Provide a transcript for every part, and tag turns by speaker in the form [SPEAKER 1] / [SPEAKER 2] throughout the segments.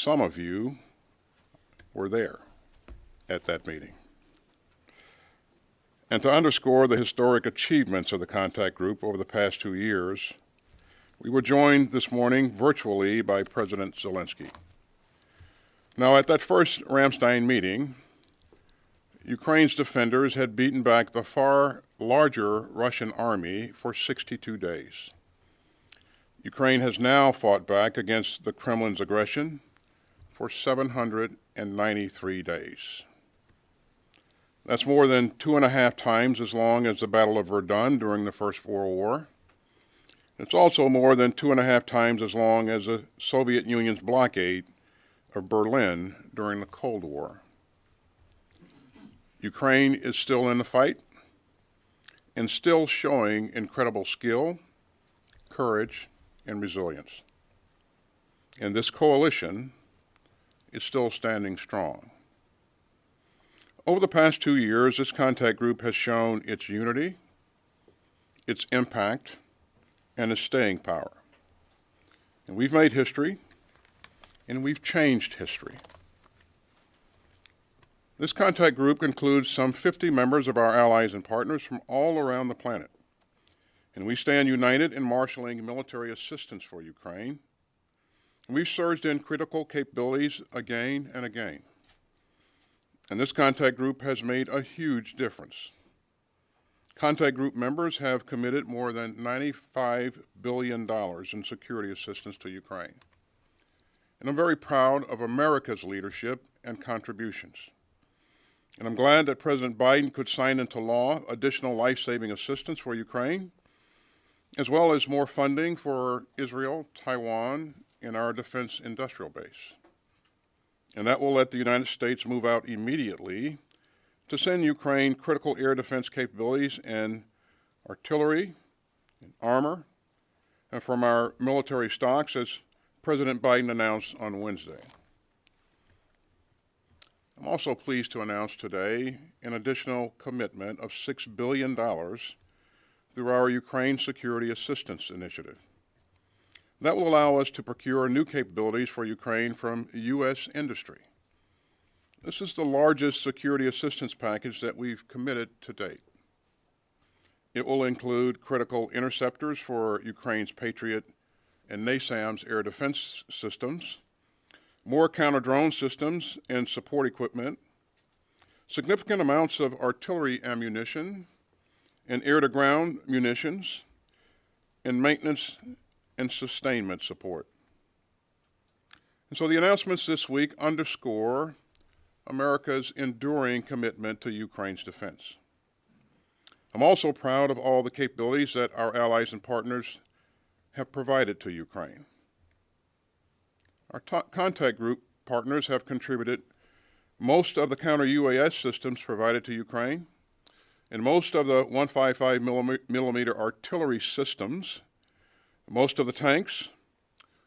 [SPEAKER 1] Some of you were there at that meeting. And to underscore the historic achievements of the contact group over the past 2 years, we were joined this morning virtually by President Zelensky. Now, at that first Ramstein meeting, Ukraine's defenders had beaten back the far larger Russian army for 62 days. Ukraine has now fought back against the Kremlin's aggression for 793 days. That's more than 2.5 times as long as the Battle of Verdun during the First World War. It's also more than 2.5 times as long as the Soviet Union's blockade of Berlin during the Cold War. Ukraine is still in the fight and still showing incredible skill, courage, and resilience. And this coalition is still standing strong. Over the past 2 years, this contact group has shown its unity, its impact, and its staying power. And we've made history, and we've changed history. This contact group includes some 50 members of our allies and partners from all around the planet. And we stand united in marshaling military assistance for Ukraine. And we've surged in critical capabilities again and again. And this contact group has made a huge difference. Contact group members have committed more than $95 billion in security assistance to Ukraine. And I'm very proud of America's leadership and contributions. And I'm glad that President Biden could sign into law additional life-saving assistance for Ukraine, as well as more funding for Israel, Taiwan, and our defense industrial base. And that will let the United States move out immediately to send Ukraine critical air defense capabilities and artillery and armor and from our military stocks, as President Biden announced on Wednesday. I'm also pleased to announce today an additional commitment of $6 billion through our Ukraine Security Assistance Initiative. That will allow us to procure new capabilities for Ukraine from U.S. industry. This is the largest security assistance package that we've committed to date. It will include critical interceptors for Ukraine's Patriot and NASAMS air defense systems, more counter-drone systems and support equipment, significant amounts of artillery ammunition and air-to-ground munitions, and maintenance and sustainment support. And so the announcements this week underscore America's enduring commitment to Ukraine's defense. I'm also proud of all the capabilities that our allies and partners have provided to Ukraine. Our contact group partners have contributed most of the counter-UAS systems provided to Ukraine, and most of the 155 millimeter artillery systems, most of the tanks,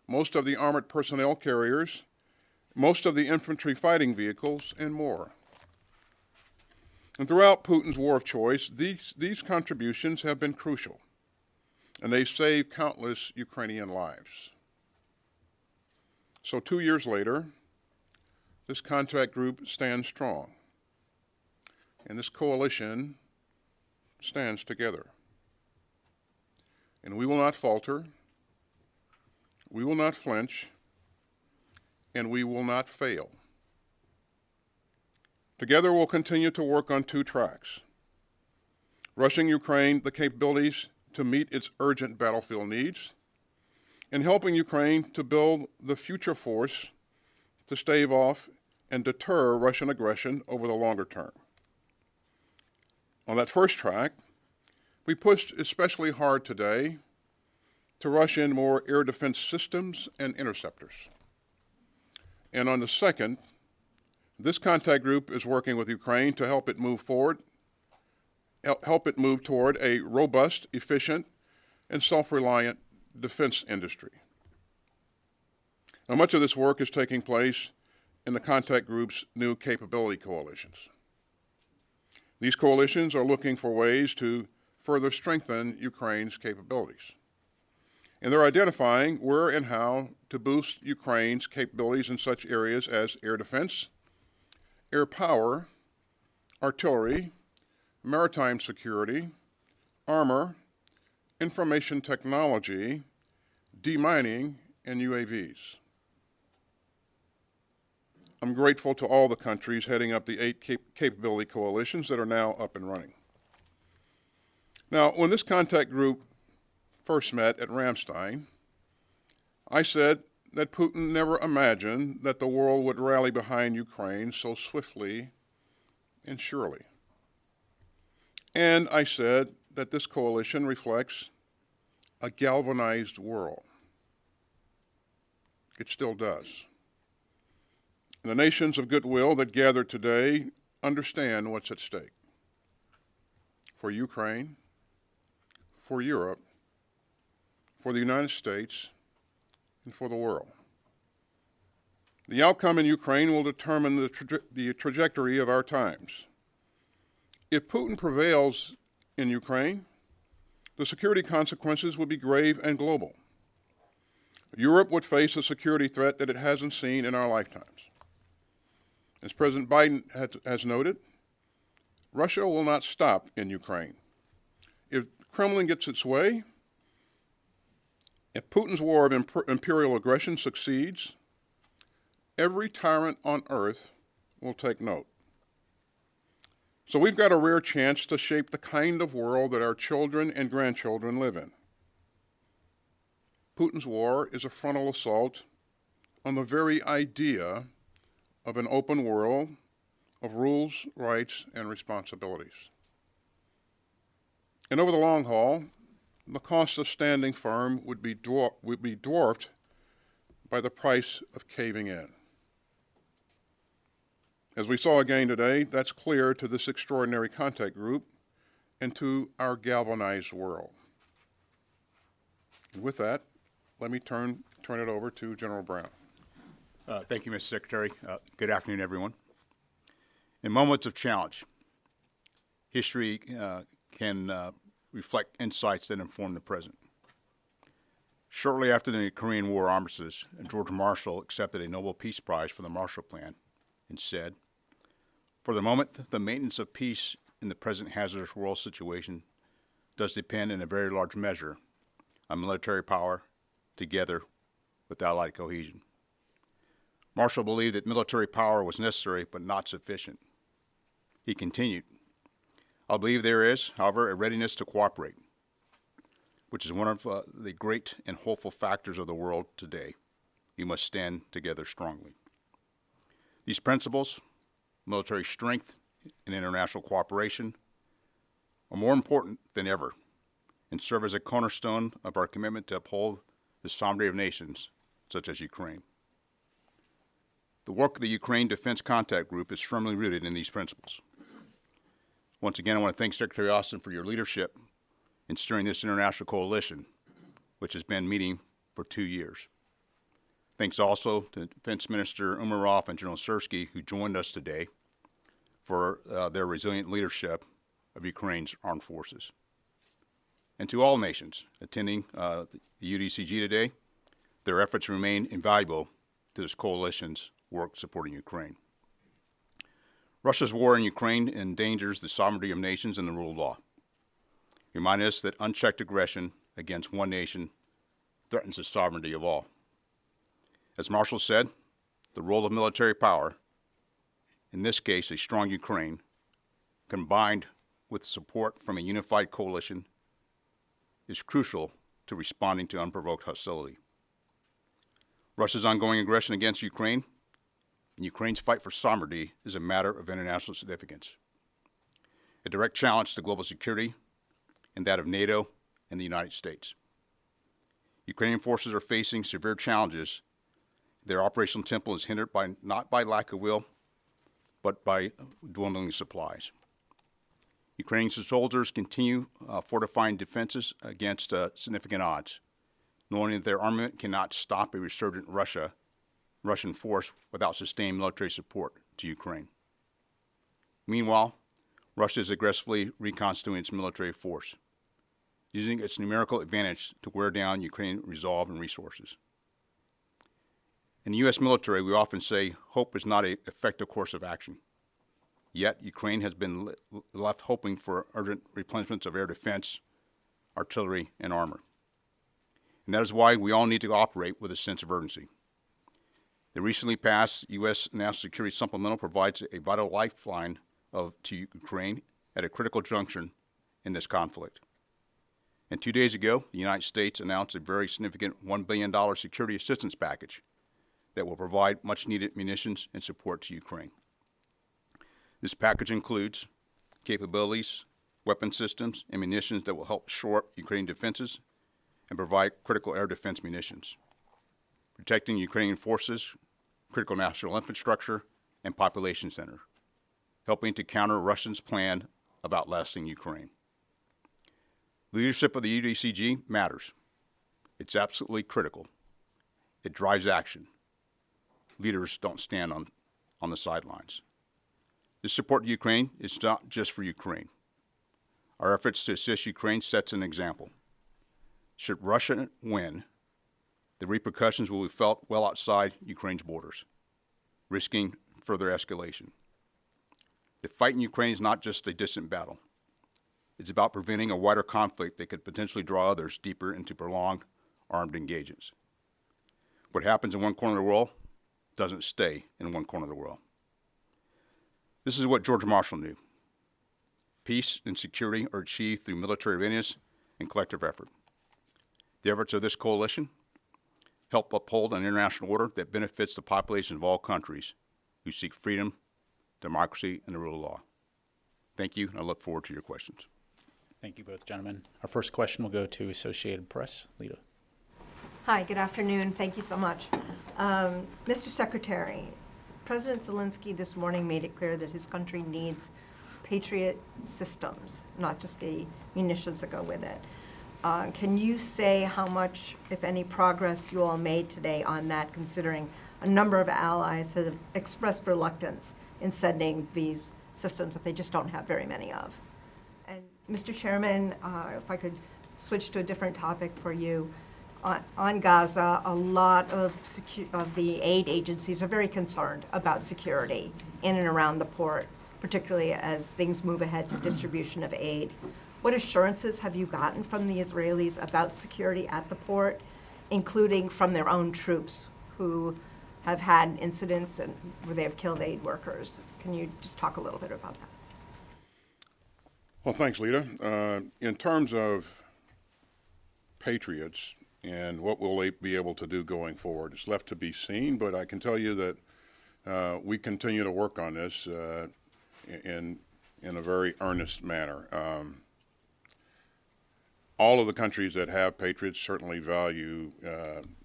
[SPEAKER 1] most of the armored personnel carriers, most of the infantry fighting vehicles, and more. And throughout Putin's war of choice, these contributions have been crucial, and they've saved countless Ukrainian lives. So 2 years later, this contact group stands strong, and this coalition stands together. And we will not falter, we will not flinch, and we will not fail. Together we'll continue to work on 2 tracks: rushing Ukraine the capabilities to meet its urgent battlefield needs, and helping Ukraine to build the future force to stave off and deter Russian aggression over the longer term. On that first track, we pushed especially hard today to rush in more air defense systems and interceptors. And on the second, this contact group is working with Ukraine to help it move forward, help it move toward a robust, efficient, and self-reliant defense industry. Now, much of this work is taking place in the contact group's new capability coalitions. These coalitions are looking for ways to further strengthen Ukraine's capabilities. And they're identifying where and how to boost Ukraine's capabilities in such areas as air defense, air power, artillery, maritime security, armor, information technology, demining, and UAVs. I'm grateful to all the countries heading up the 8 capability coalitions that are now up and running. Now, when this contact group first met at Ramstein, I said that Putin never imagined that the world would rally behind Ukraine so swiftly and surely. And I said that this coalition reflects a galvanized world. It still does. And the nations of goodwill that gather today understand what's at stake for Ukraine, for Europe, for the United States, and for the world. The outcome in Ukraine will determine the trajectory of our times. If Putin prevails in Ukraine, the security consequences would be grave and global. Europe would face a security threat that it hasn't seen in our lifetimes. As President Biden has noted, Russia will not stop in Ukraine. If Kremlin gets its way, if Putin's war of imperial aggression succeeds, every tyrant on earth will take note. So we've got a rare chance to shape the kind of world that our children and grandchildren live in. Putin's war is a frontal assault on the very idea of an open world of rules, rights, and responsibilities. And over the long haul, the cost of standing firm would be dwarfed by the price of caving in. As we saw again today, that's clear to this extraordinary contact group and to our galvanized world. And with that, let me turn it over to General Brown.
[SPEAKER 2] Thank you, Mr. Secretary. Good afternoon, everyone. In moments of challenge, history can reflect insights that inform the present. Shortly after the Korean War armistice, George Marshall accepted a Nobel Peace Prize for the Marshall Plan and said, "For the moment, the maintenance of peace in the present hazardous world situation does depend in a very large measure on military power together with allied cohesion." Marshall believed that military power was necessary but not sufficient. He continued, "I believe there is, however, a readiness to cooperate, which is one of the great and hopeful factors of the world today. We must stand together strongly." These principles, military strength and international cooperation, are more important than ever and serve as a cornerstone of our commitment to uphold the sovereignty of nations such as Ukraine. The work of the Ukraine Defense Contact Group is firmly rooted in these principles. Once again, I want to thank Secretary Austin for your leadership in steering this international coalition, which has been meeting for 2 years. Thanks also to Defense Minister Umerov and General Syrski, who joined us today, for their resilient leadership of Ukraine's armed forces. And to all nations attending the UDCG today, their efforts remain invaluable to this coalition's work supporting Ukraine. Russia's war in Ukraine endangers the sovereignty of nations and the rule of law, reminding us that unchecked aggression against one nation threatens the sovereignty of all. As Marshall said, the role of military power, in this case a strong Ukraine, combined with support from a unified coalition, is crucial to responding to unprovoked hostility. Russia's ongoing aggression against Ukraine and Ukraine's fight for sovereignty is a matter of international significance, a direct challenge to global security and that of NATO and the United States. Ukrainian forces are facing severe challenges. Their operational tempo is hindered not by lack of will, but by dwindling supplies. Ukrainian soldiers continue fortifying defenses against significant odds, knowing that their armament cannot stop a resurgent Russian force without sustained military support to Ukraine. Meanwhile, Russia is aggressively reconstituting its military force. using its numerical advantage to wear down Ukrainian resolve and resources. In the U.S. military, we often say hope is not an effective course of action. Yet, Ukraine has been left hoping for urgent replenishments of air defense, artillery, and armor. And that is why we all need to operate with a sense of urgency. The recently passed U.S. National Security Supplemental provides a vital lifeline to Ukraine at a critical junction in this conflict. And 2 days ago, the United States announced a very significant $1 billion security assistance package that will provide much-needed munitions and support to Ukraine. This package includes capabilities, weapon systems, and munitions that will help shore up Ukrainian defenses and provide critical air defense munitions, protecting Ukrainian forces, critical national infrastructure, and population center, helping to counter Russia's plan of outlasting Ukraine. Leadership of the UDCG matters. It's absolutely critical. It drives action. Leaders don't stand on the sidelines. This support to Ukraine is not just for Ukraine. Our efforts to assist Ukraine sets an example. Should Russia win, the repercussions will be felt well outside Ukraine's borders, risking further escalation. The fight in Ukraine is not just a distant battle. It's about preventing a wider conflict that could potentially draw others deeper into prolonged armed engagements. What happens in one corner of the world doesn't stay in one corner of the world. This is what George Marshall knew. Peace and security are achieved through military readiness and collective effort. The efforts of this coalition help uphold an international order that benefits the populations of all countries who seek freedom, democracy, and the rule of law. Thank you, and I look forward to your questions.
[SPEAKER 3] Thank you both, gentlemen. Our first question will go to Associated Press. Lita.
[SPEAKER 4] Hi, good afternoon. Thank you so much. Mr. Secretary, President Zelensky this morning made it clear that his country needs Patriot systems, not just the munitions that go with it. Can you say how much, if any, progress you all made today on that, considering a number of allies have expressed reluctance in sending these systems that they just don't have very many of? And Mr. Chairman, if I could switch to a different topic for you. On Gaza, a lot of the aid agencies are very concerned about security in and around the port, particularly as things move ahead to distribution of aid. What assurances have you gotten from the Israelis about security at the port, including from their own troops who have had incidents where they have killed aid workers? Can you just talk a little bit about that?
[SPEAKER 1] Well, thanks, Lita. In terms of Patriots and what will they be able to do going forward, it's left to be seen, but I can tell you that we continue to work on this in a very earnest manner. All of the countries that have Patriots certainly value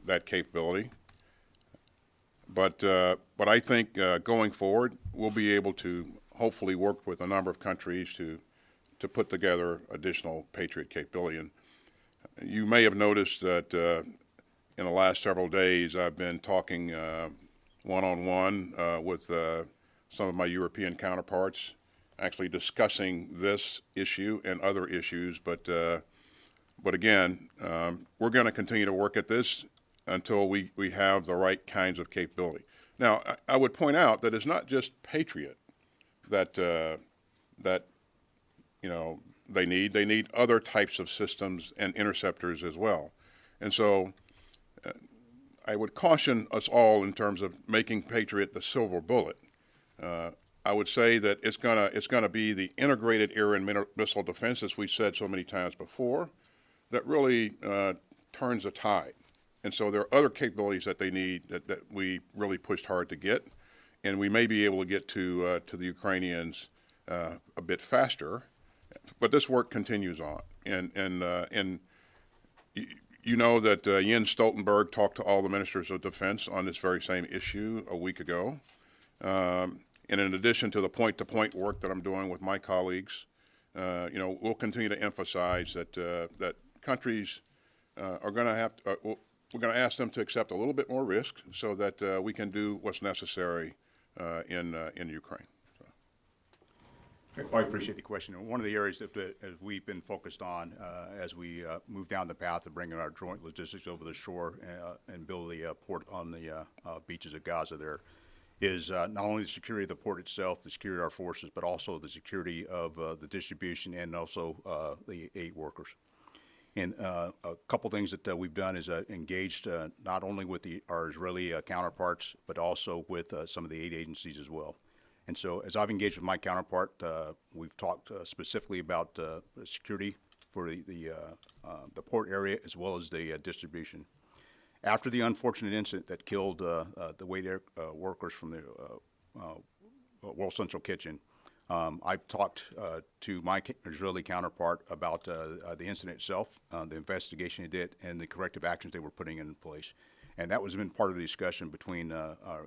[SPEAKER 1] that capability. But I think going forward, we'll be able to hopefully work with a number of countries to put together additional Patriot capability. And you may have noticed that in the last several days, I've been talking one-on-one with some of my European counterparts, actually discussing this issue and other issues. But again, we're going to continue to work at this until we have the right kinds of capability. Now, I would point out that it's not just Patriot that they need other types of systems and interceptors as well. And so I would caution us all in terms of making Patriot the silver bullet. I would say that it's gonna be the integrated air and missile defense, as we said so many times before, that really turns the tide. And so there are other capabilities that they need that we really pushed hard to get, and we may be able to get to the Ukrainians a bit faster. But this work continues on, and you know that Jens Stoltenberg talked to all the ministers of defense on this very same issue a week ago. And in addition to the point-to-point work that I'm doing with my colleagues, we'll continue to emphasize that countries are going to have to, we're going to ask them to accept a little bit more risk so that we can do what's necessary in Ukraine.
[SPEAKER 2] I appreciate the question. And one of the areas that we've been focused on as we move down the path of bringing our joint logistics over the shore and build the port on the beaches of Gaza there is not only the security of the port itself, the security of our forces, but also the security of the distribution and also the aid workers. And a couple things that we've done is engaged not only with our Israeli counterparts, but also with some of the aid agencies as well. And so as I've engaged with my counterpart, we've talked specifically about security for the port area as well as the distribution. After the unfortunate incident that killed the Wait Air workers from the World Central Kitchen, I've talked to my Israeli counterpart about the incident itself, the investigation they did, and the corrective actions they were putting in place. And that was been part of the discussion between,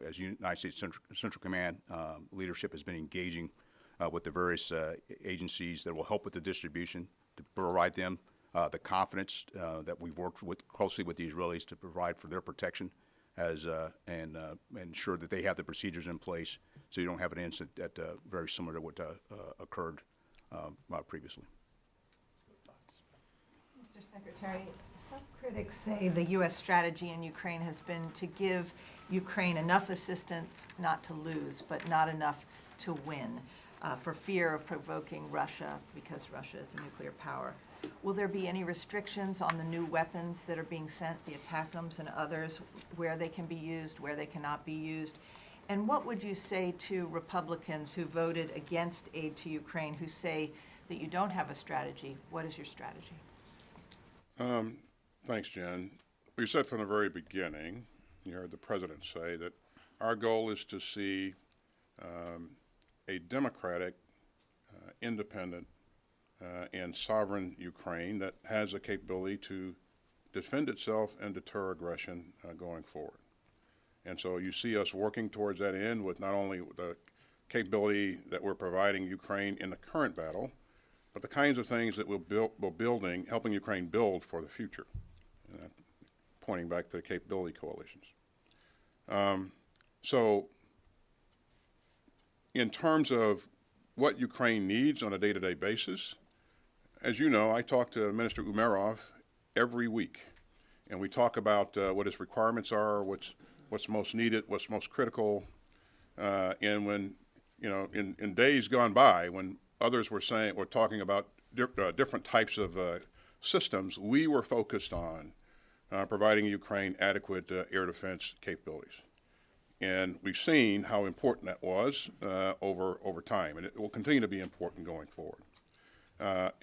[SPEAKER 2] as United States Central Command leadership has been engaging with the various agencies that will help with the distribution to provide them the confidence that we've worked closely with the Israelis to provide for their protection and ensure that they have the procedures in place so you don't have an incident that very similar to what occurred previously.
[SPEAKER 4] Mr. Secretary, some critics say the U.S. strategy in Ukraine has been to give Ukraine enough assistance not to lose, but not enough to win, for fear of provoking Russia, because Russia is a nuclear power. Will there be any restrictions on the new weapons that are being sent, the ATACMS and others, where they can be used, where they cannot be used? And what would you say to Republicans who voted against aid to Ukraine, who say that you don't have a strategy? What is your strategy?
[SPEAKER 1] Thanks, Jen. We said from the very beginning, you heard the President say that our goal is to see a democratic, independent, and sovereign Ukraine that has the capability to defend itself and deter aggression going forward. And so you see us working towards that end with not only the capability that we're providing Ukraine in the current battle, but the kinds of things that we're building, helping Ukraine build for the future, pointing back to the capability coalitions. So in terms of what Ukraine needs on a day-to-day basis, as you know, I talk to Minister Umerov every week, and we talk about what his requirements are, what's most needed, what's most critical, and when, you know, in days gone by, when others were talking about different types of systems, we were focused on providing Ukraine adequate air defense capabilities. And we've seen how important that was over time, and it will continue to be important going forward.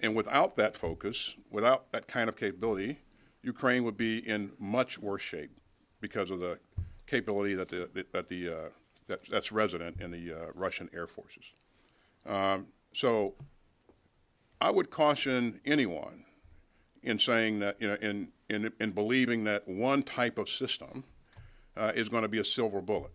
[SPEAKER 1] And without that focus, without that kind of capability, Ukraine would be in much worse shape because of the capability that's resident in the Russian air forces. So I would caution anyone in saying that, you know, in believing that one type of system is going to be a silver bullet.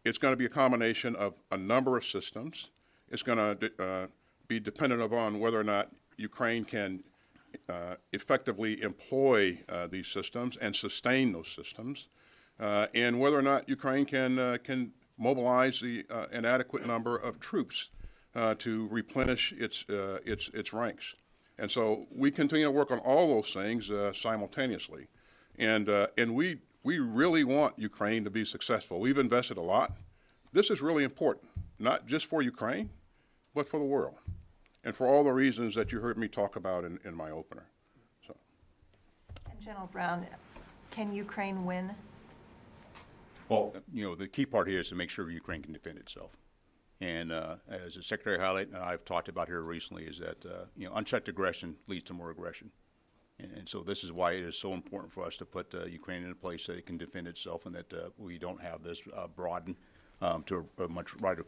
[SPEAKER 1] It's going to be a combination of a number of systems. It's going to be dependent upon whether or not Ukraine can effectively employ these systems and sustain those systems, and whether or not Ukraine can mobilize an adequate number of troops to replenish its ranks. And so we continue to work on all those things simultaneously, and we really want Ukraine to be successful. We've invested a lot. This is really important, not just for Ukraine, but for the world, and for all the reasons that you heard me talk about in my opener. So.
[SPEAKER 4] And General Brown, can Ukraine win?
[SPEAKER 2] Well, you know, the key part here is to make sure Ukraine can defend itself. And as the Secretary highlighted, and I've talked about here recently, is that you know, unchecked aggression leads to more aggression. And so this is why it is so important for us to put Ukraine in a place that it can defend itself, and that we don't have this broaden to a much wider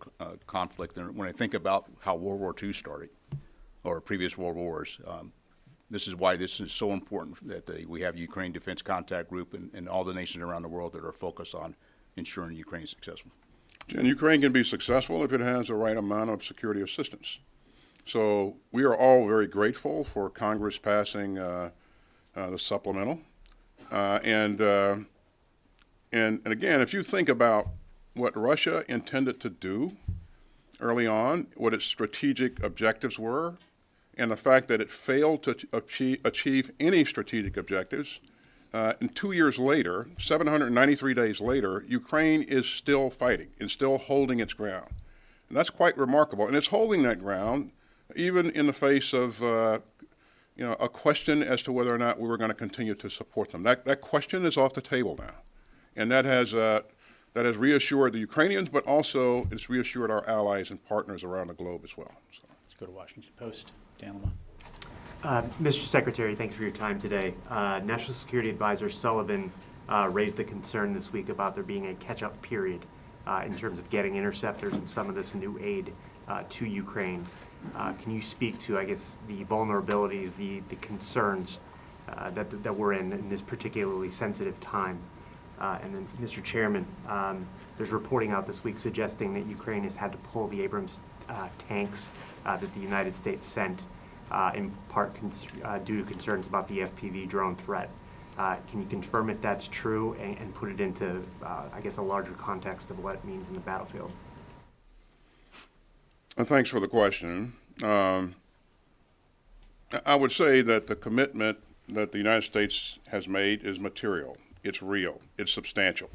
[SPEAKER 2] conflict. And when I think about how World War II started, or previous world wars, this is why this is so important that we have Ukraine Defense Contact Group and all the nations around the world that are focused on ensuring Ukraine is successful.
[SPEAKER 1] And Ukraine can be successful if it has the right amount of security assistance. So we are all very grateful for Congress passing the supplemental. And again, if you think about what Russia intended to do, early on what its strategic objectives were, and the fact that it failed to achieve any strategic objectives. And 2 years later, 793 days later, Ukraine is still fighting and still holding its ground. And that's quite remarkable. And it's holding that ground even in the face of a question as to whether or not we were going to continue to support them. That question is off the table now. And that has reassured the Ukrainians, but also it's reassured our allies and partners around the globe as well. So.
[SPEAKER 3] Let's go to Washington Post. Dan Lamont.
[SPEAKER 5] Mr. Secretary, thanks for your time today. National Security Advisor Sullivan raised the concern this week about there being a catch-up period in terms of getting interceptors and some of this new aid to Ukraine. Can you speak to, I guess, the vulnerabilities, the concerns that we're in this particularly sensitive time? And then, Mr. Chairman, there's reporting out this week suggesting that Ukraine has had to pull the Abrams tanks that the United States sent in part due to concerns about the FPV drone threat. Can you confirm if that's true and put it into, I guess, a larger context of what it means in the battlefield?
[SPEAKER 1] Thanks for the question. I would say that the commitment that the United States has made is material. It's real. It's substantial.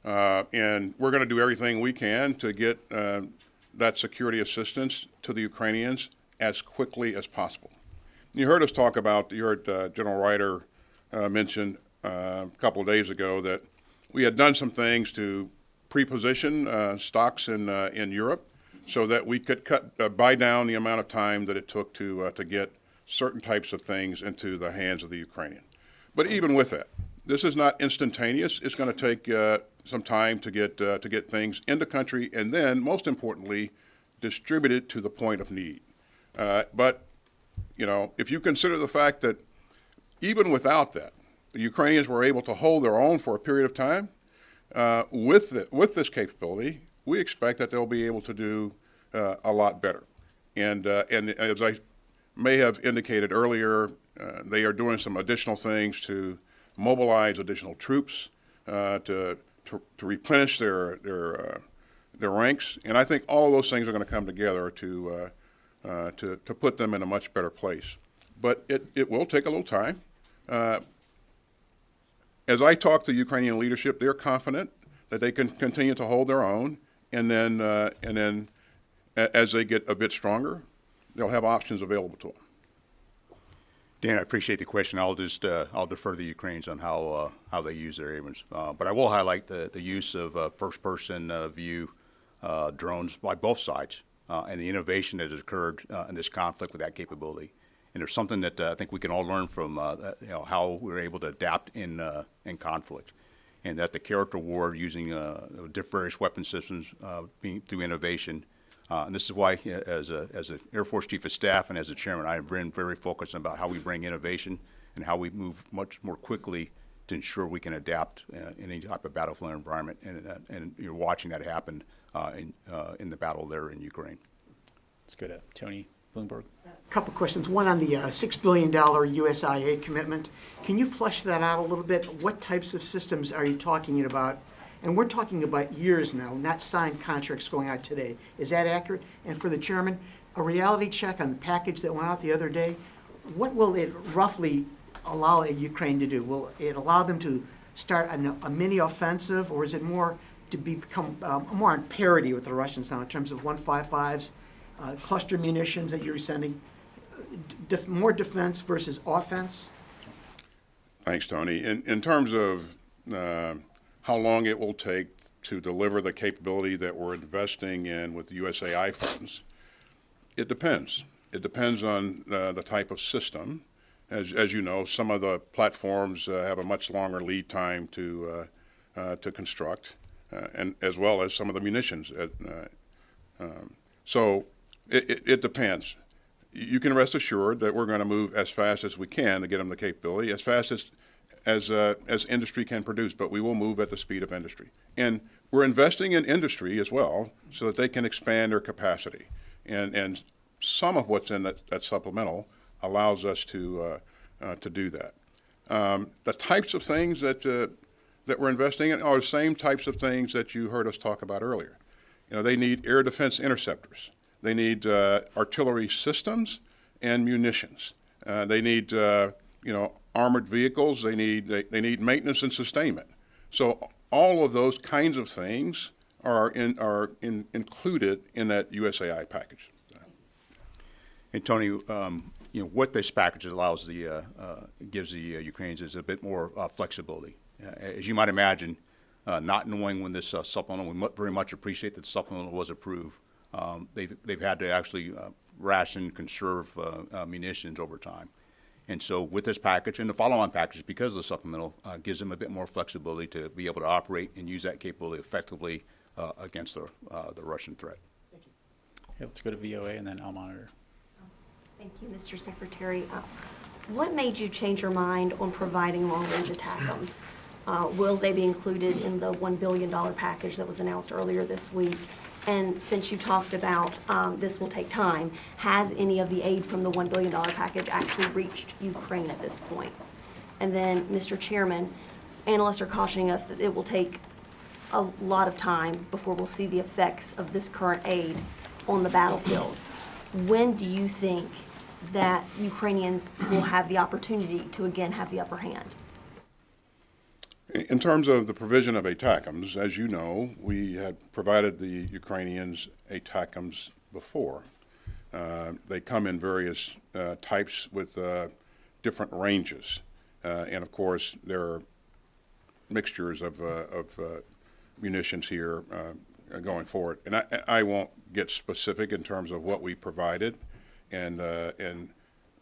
[SPEAKER 1] And we're going to do everything we can to get that security assistance to the Ukrainians as quickly as possible. You heard us talk about, you heard General Ryder mention a couple of days ago that we had done some things to pre-position stocks in Europe so that we could buy down the amount of time that it took to get certain types of things into the hands of the Ukrainian. But even with that, this is not instantaneous. It's going to take some time to get things in the country, and then, most importantly, distributed to the point of need. But if you consider the fact that even without that, the Ukrainians were able to hold their own for a period of time, with this capability, we expect that they'll be able to do a lot better. And as I may have indicated earlier, they are doing some additional things to mobilize additional troops, to replenish their ranks, and I think all of those things are going to come together to put them in a much better place. But it will take a little time. As I talk to Ukrainian leadership, they're confident that they can continue to hold their own, and then as they get a bit stronger, they'll have options available to them.
[SPEAKER 2] Dan, I appreciate the question. I'll defer to the Ukrainians on how they use their Abrams. But I will highlight the use of first-person view drones by both sides and the innovation that has occurred in this conflict with that capability. And there's something that I think we can all learn from how we're able to adapt in conflict, and that the character war using various weapon systems through innovation. And this is why, as an Air Force Chief of Staff and as a chairman, I have been very focused about how we bring innovation and how we move much more quickly to ensure we can adapt in any type of battlefield environment. And you're watching that happen in the battle there in Ukraine.
[SPEAKER 3] Let's go to Tony Bloomberg.
[SPEAKER 6] A couple questions. One on the $6 billion USIA commitment. Can you flesh that out a little bit? What types of systems are you talking about? And we're talking about years now, not signed contracts going out today. Is that accurate? And for the chairman, a reality check on the package that went out the other day, what will it roughly allow Ukraine to do? Will it allow them to start a mini offensive, or is it more to become more on parity with the Russians now in terms of 155s, cluster munitions that you're sending, more defense versus offense?
[SPEAKER 1] Thanks, Tony. In terms of how long it will take to deliver the capability that we're investing in with the USAI funds, it depends. It depends on the type of system. As you know, some of the platforms have a much longer lead time to construct, and as well as some of the munitions. So it depends. You can rest assured that we're going to move as fast as we can to get them the capability, as fast as industry can produce, but we will move at the speed of industry. And we're investing in industry as well so that they can expand their capacity. And some of what's in that supplemental allows us to do that. The types of things that we're investing in are the same types of things that you heard us talk about earlier. they need air defense interceptors. They need artillery systems and munitions. They need armored vehicles. They need maintenance and sustainment. So all of those kinds of things are included in that USAI package.
[SPEAKER 2] And Tony, what this package allows gives the Ukrainians is a bit more flexibility. As you might imagine, not knowing when this supplemental, we very much appreciate that the supplemental was approved. They've had to actually ration, conserve munitions over time. And so with this package and the follow-on package, because of the supplemental, gives them a bit more flexibility to be able to operate and use that capability effectively against the Russian threat.
[SPEAKER 3] Okay, let's go to VOA and then I'll monitor.
[SPEAKER 7] Thank you, Mr. Secretary. What made you change your mind on providing long-range ATACMS? Will they be included in the $1 billion package that was announced earlier this week? And since you talked about this will take time, has any of the aid from the $1 billion package actually reached Ukraine at this point? And then, Mr. Chairman, analysts are cautioning us that it will take a lot of time before we'll see the effects of this current aid on the battlefield. When do you think that Ukrainians will have the opportunity to again have the upper hand?
[SPEAKER 1] In terms of the provision of ATACMS, as you know, we had provided the Ukrainians ATACMS before. They come in various types with different ranges. And of course, there are mixtures of munitions here going forward. And I won't get specific in terms of what we provided and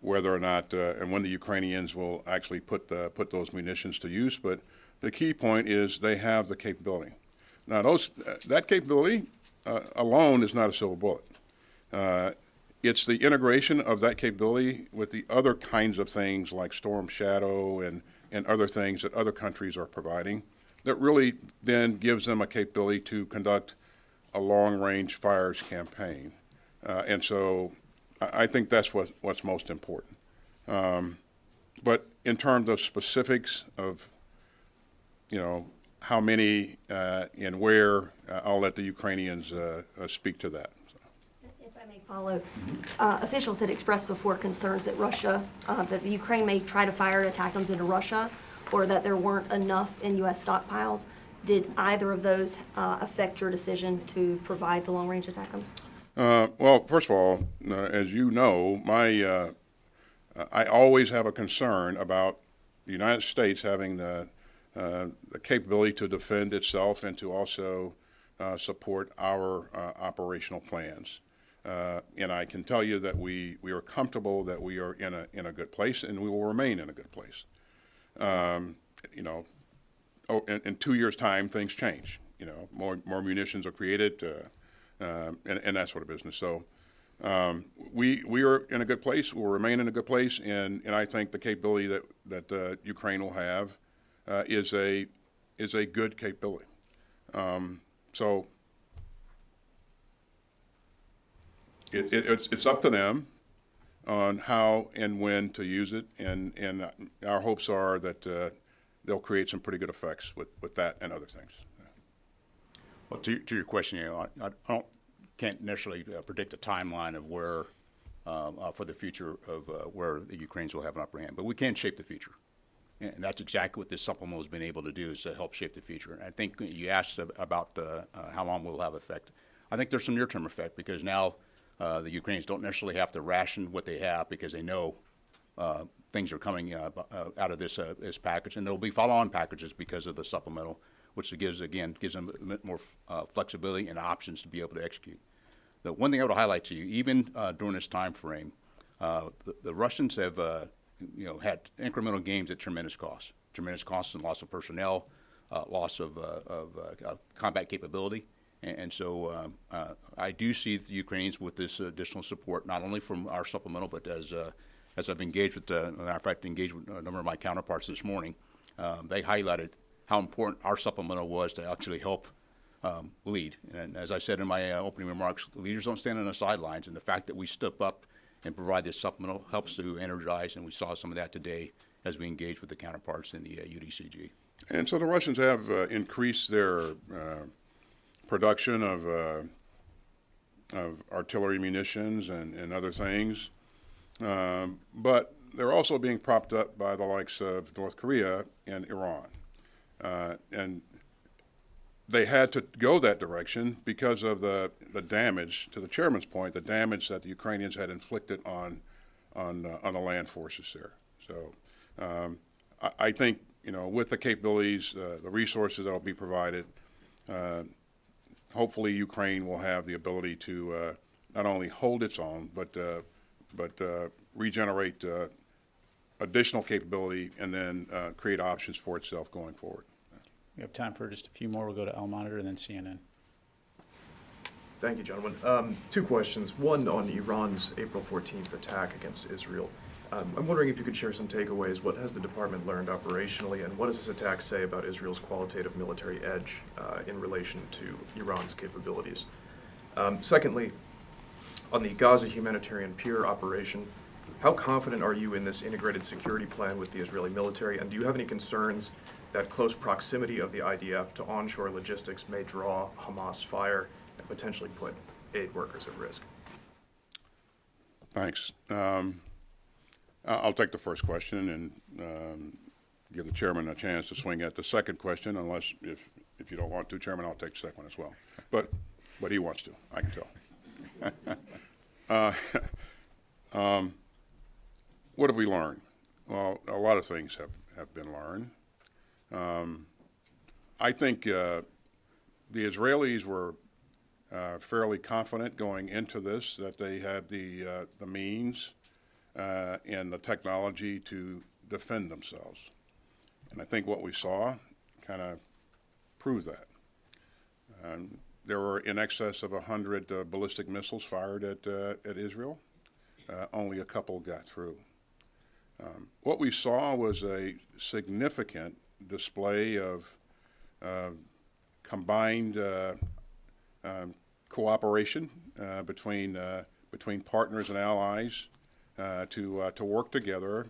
[SPEAKER 1] whether or not, and when the Ukrainians will actually put those munitions to use, but the key point is they have the capability. Now, that capability alone is not a silver bullet. It's the integration of that capability with the other kinds of things like Storm Shadow and other things that other countries are providing that really then gives them a capability to conduct a long-range fires campaign. And so I think that's what's most important. But in terms of specifics of how many and where, I'll let the Ukrainians speak to that.
[SPEAKER 7] If I may follow, officials had expressed before concerns that that the Ukraine may try to fire ATACMS into Russia, or that there weren't enough in U.S. stockpiles. Did either of those affect your decision to provide the long-range ATACMS?
[SPEAKER 1] Well, first of all, as you know, I always have a concern about the United States having the capability to defend itself and to also support our operational plans. And I can tell you that we are comfortable that we are in a good place, and we will remain in a good place. In 2 years' time, things change. More munitions are created, and that sort of business. So we are in a good place. We'll remain in a good place, and I think the capability that Ukraine will have is a good capability. So it's up to them on how and when to use it, and our hopes are that they'll create some pretty good effects with that and other things.
[SPEAKER 2] Well, to your question, I can't necessarily predict a timeline of where, for the future of where the Ukrainians will have an upper hand, but we can shape the future. And that's exactly what this supplemental has been able to do, is to help shape the future. And I think you asked about how long will it have effect. I think there's some near-term effect, because now the Ukrainians don't necessarily have to ration what they have, because they know things are coming out of this package. And there will be follow-on packages because of the supplemental, which gives them a bit more flexibility and options to be able to execute. The one thing I would highlight to you, even during this time frame, the Russians have had incremental gains at tremendous cost in loss of personnel, loss of combat capability. And so I do see the Ukrainians with this additional support, not only from our supplemental, but as I've engaged with, matter of fact, engaged with a number of my counterparts this morning, they highlighted how important our supplemental was to actually help lead. And as I said in my opening remarks, leaders don't stand on the sidelines, and the fact that we step up and provide this supplemental helps to energize, and we saw some of that today as we engage with the counterparts in the UDCG.
[SPEAKER 1] And so the Russians have increased their production of artillery munitions and other things. But they're also being propped up by the likes of North Korea and Iran. And they had to go that direction because of the damage, to the chairman's point, the damage that the Ukrainians had inflicted on the land forces there. So I think, with the capabilities, the resources that will be provided, hopefully Ukraine will have the ability to not only hold its own, but regenerate additional capability and then create options for itself going forward.
[SPEAKER 3] We have time for just a few more. We'll go to L Monitor and then CNN.
[SPEAKER 8] Thank you, gentlemen. Two questions. One on Iran's April 14th attack against Israel. I'm wondering if you could share some takeaways. What has the department learned operationally, and what does this attack say about Israel's qualitative military edge in relation to Iran's capabilities? Secondly, on the Gaza humanitarian pier operation, how confident are you in this integrated security plan with the Israeli military, and do you have any concerns that close proximity of the IDF to onshore logistics may draw Hamas fire and potentially put aid workers at risk?
[SPEAKER 1] Thanks. I'll take the first question and give the chairman a chance to swing at the second question, unless if you don't want to, Chairman, I'll take the second one as well. But he wants to, I can tell. What have we learned? Well, a lot of things have been learned. I think the Israelis were fairly confident going into this that they had the means and the technology to defend themselves. And I think what we saw kind of proved that. There were in excess of 100 ballistic missiles fired at Israel. Only a couple got through. What we saw was a significant display of combined cooperation between partners and allies to work together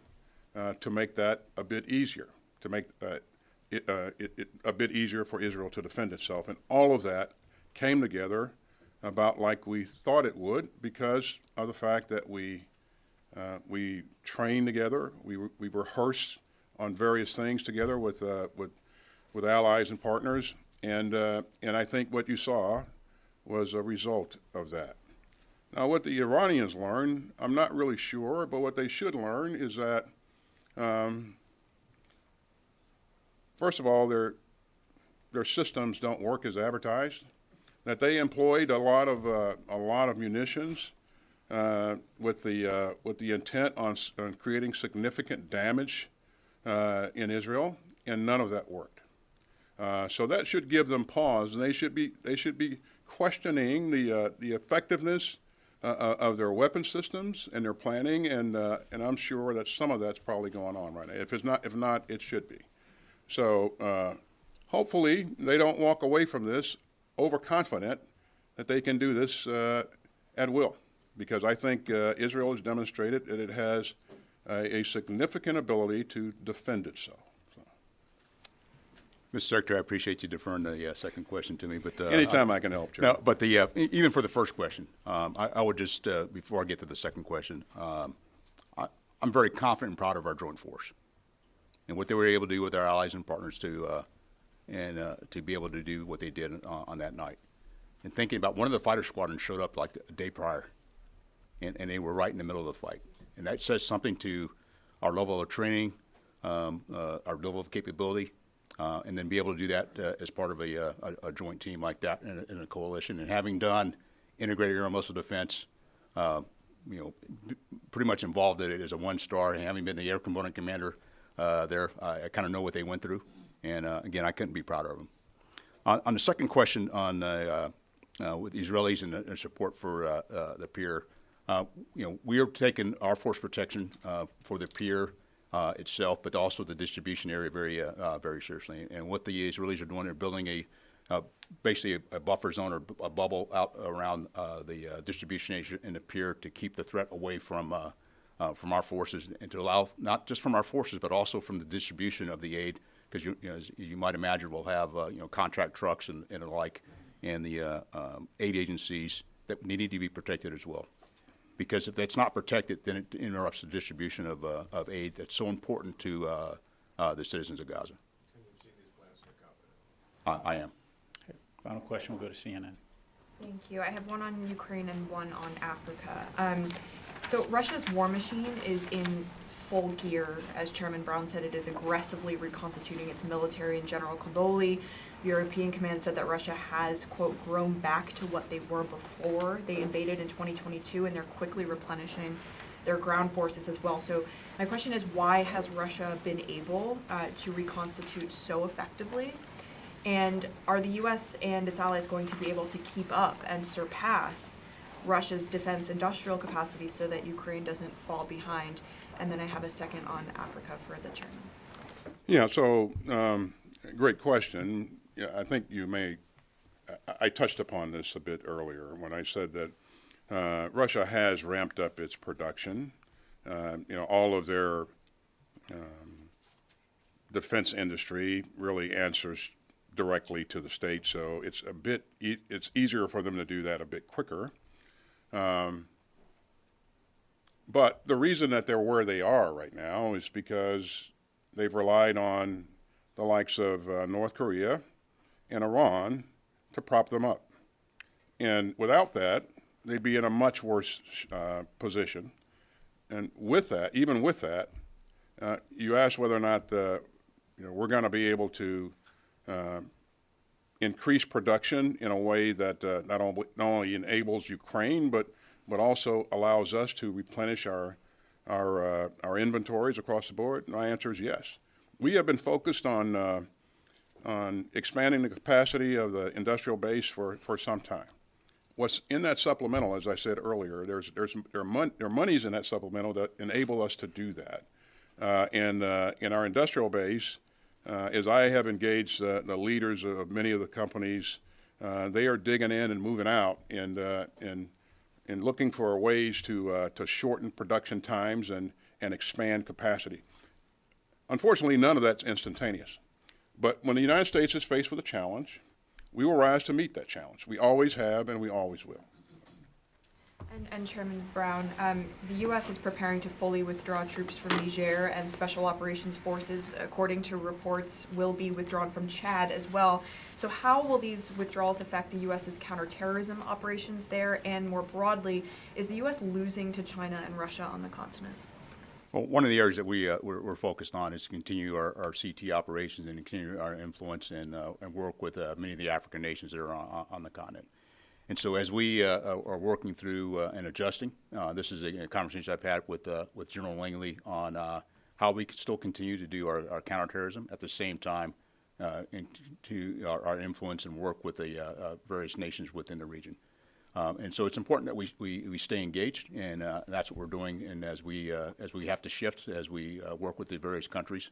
[SPEAKER 1] to make that a bit easier, to make it a bit easier for Israel to defend itself. And all of that came together about like we thought it would because of the fact that we trained together, we rehearsed on various things together with allies and partners, and I think what you saw was a result of that. Now, what the Iranians learned, I'm not really sure, but what they should learn is that, first of all, their systems don't work as advertised. That they employed a lot of munitions with the intent on creating significant damage in Israel, and none of that worked. So that should give them pause, and they should be questioning the effectiveness of their weapon systems and their planning, and I'm sure that some of that's probably going on right now. If not, it should be. So hopefully they don't walk away from this overconfident that they can do this at will, because I think Israel has demonstrated that it has a significant ability to defend itself. So.
[SPEAKER 2] Mr. Secretary, I appreciate you deferring the second question to me, but
[SPEAKER 1] Anytime I can help, Chairman.
[SPEAKER 2] no, but even for the first question, I would just before I get to the second question, I'm very confident and proud of our joint force and what they were able to do with our allies and partners to be able to do what they did on that night. And thinking about one of the fighter squadrons showed up like a day prior, and they were right in the middle of the fight. And that says something to our level of training, our level of capability, and then be able to do that as part of a joint team like that in a coalition. And having done integrated air and missile defense, pretty much involved in it as a one-star, and having been the air component commander there, I kind of know what they went through. And again, I couldn't be prouder of them. On the second question on with Israelis and the support for the pier, we are taking our force protection for the pier itself, but also the distribution area very seriously. And what the Israelis are doing, they're building basically a buffer zone or a bubble out around the distribution area in the pier to keep the threat away from our forces, and to allow not just from our forces, but also from the distribution of the aid. Because as you might imagine, we'll have contract trucks and the like, and the aid agencies that need to be protected as well. Because if that's not protected, then it interrupts the distribution of aid that's so important to the citizens of Gaza. I am.
[SPEAKER 3] Okay, final question will go to CNN.
[SPEAKER 9] Thank you. I have one on Ukraine and one on Africa. So Russia's war machine is in full gear. As Chairman Brown said, it is aggressively reconstituting its military, and General Kaboli, European Command, said that Russia has, quote, grown back to what they were before they invaded in 2022, and they're quickly replenishing their ground forces as well. So my question is, why has Russia been able to reconstitute so effectively? And are the U.S. and its allies going to be able to keep up and surpass Russia's defense industrial capacity so that Ukraine doesn't fall behind? And then I have a second on Africa for the chairman.
[SPEAKER 1] Yeah, so great question. Yeah, I think I touched upon this a bit earlier when I said that Russia has ramped up its production. All of their defense industry really answers directly to the state, so it's it's easier for them to do that a bit quicker. But the reason that they're where they are right now is because they've relied on the likes of North Korea and Iran to prop them up. And without that, they'd be in a much worse position. And with that, even with that, you ask whether or not we're going to be able to increase production in a way that not only enables Ukraine, but also allows us to replenish our inventories across the board? My answer is yes. We have been focused on expanding the capacity of the industrial base for some time. What's in that supplemental, as I said earlier, there are monies in that supplemental that enable us to do that. And in our industrial base, as I have engaged the leaders of many of the companies, they are digging in and moving out and looking for ways to shorten production times and expand capacity. Unfortunately, none of that's instantaneous. But when the United States is faced with a challenge, we will rise to meet that challenge. We always have, and we always will.
[SPEAKER 9] And Chairman Brown, the U.S. is preparing to fully withdraw troops from Niger, and Special Operations Forces, according to reports, will be withdrawn from Chad as well. So how will these withdrawals affect the U.S.'s counterterrorism operations there? And more broadly, is the U.S. losing to China and Russia on the continent?
[SPEAKER 2] Well, one of the areas that we're focused on is to continue our CT operations and continue our influence and work with many of the African nations that are on the continent. And so as we are working through and adjusting, this is a conversation I've had with General Langley on how we can still continue to do our counterterrorism at the same time into our influence and work with the various nations within the region. And so it's important that we stay engaged, and that's what we're doing. And as we have to shift, as we work with the various countries,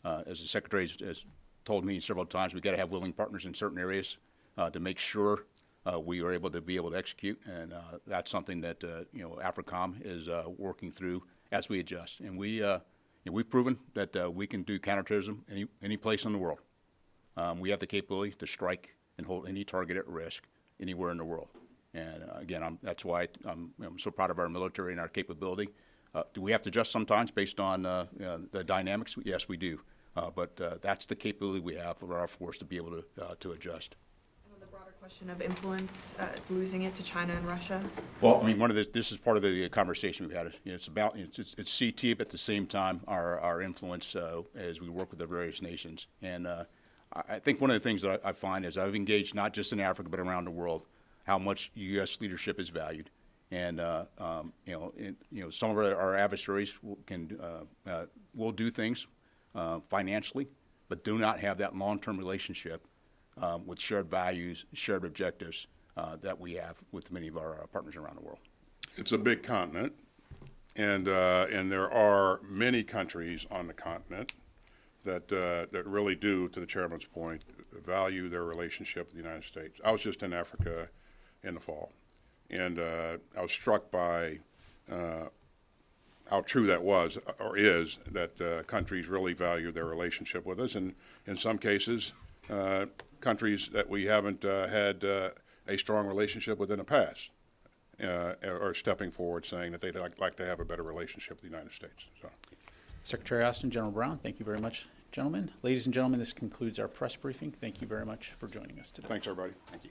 [SPEAKER 2] as the Secretary has told me several times, we've got to have willing partners in certain areas to make sure we are able to execute, and that's something that AFRICOM is working through as we adjust. And we've proven that we can do counterterrorism any place in the world. We have the capability to strike and hold any target at risk anywhere in the world. And again, that's why I'm so proud of our military and our capability. Do we have to adjust sometimes based on the dynamics? Yes, we do. But that's the capability we have for our force to be able to adjust.
[SPEAKER 9] Question of influence, losing it to China and Russia?
[SPEAKER 2] Well, I mean, this is part of the conversation we've had. It's about it's CT, but at the same time, our influence as we work with the various nations. And I think one of the things that I find is I've engaged not just in Africa but around the world, how much U.S. leadership is valued. And some of our adversaries will do things financially, but do not have that long-term relationship with shared values, shared objectives that we have with many of our partners around the world.
[SPEAKER 1] It's a big continent, and there are many countries on the continent that really do, to the chairman's point, value their relationship with the United States. I was just in Africa in the fall, and I was struck by how true that was or is, that countries really value their relationship with us, and in some cases, countries that we haven't had a strong relationship with in the past. are stepping forward saying that they'd like to have a better relationship with the United States. So,
[SPEAKER 3] Secretary Austin, General Brown, thank you very much, gentlemen. Ladies and gentlemen, this concludes our press briefing. Thank you very much for joining us today.
[SPEAKER 1] thanks, everybody. Thank you.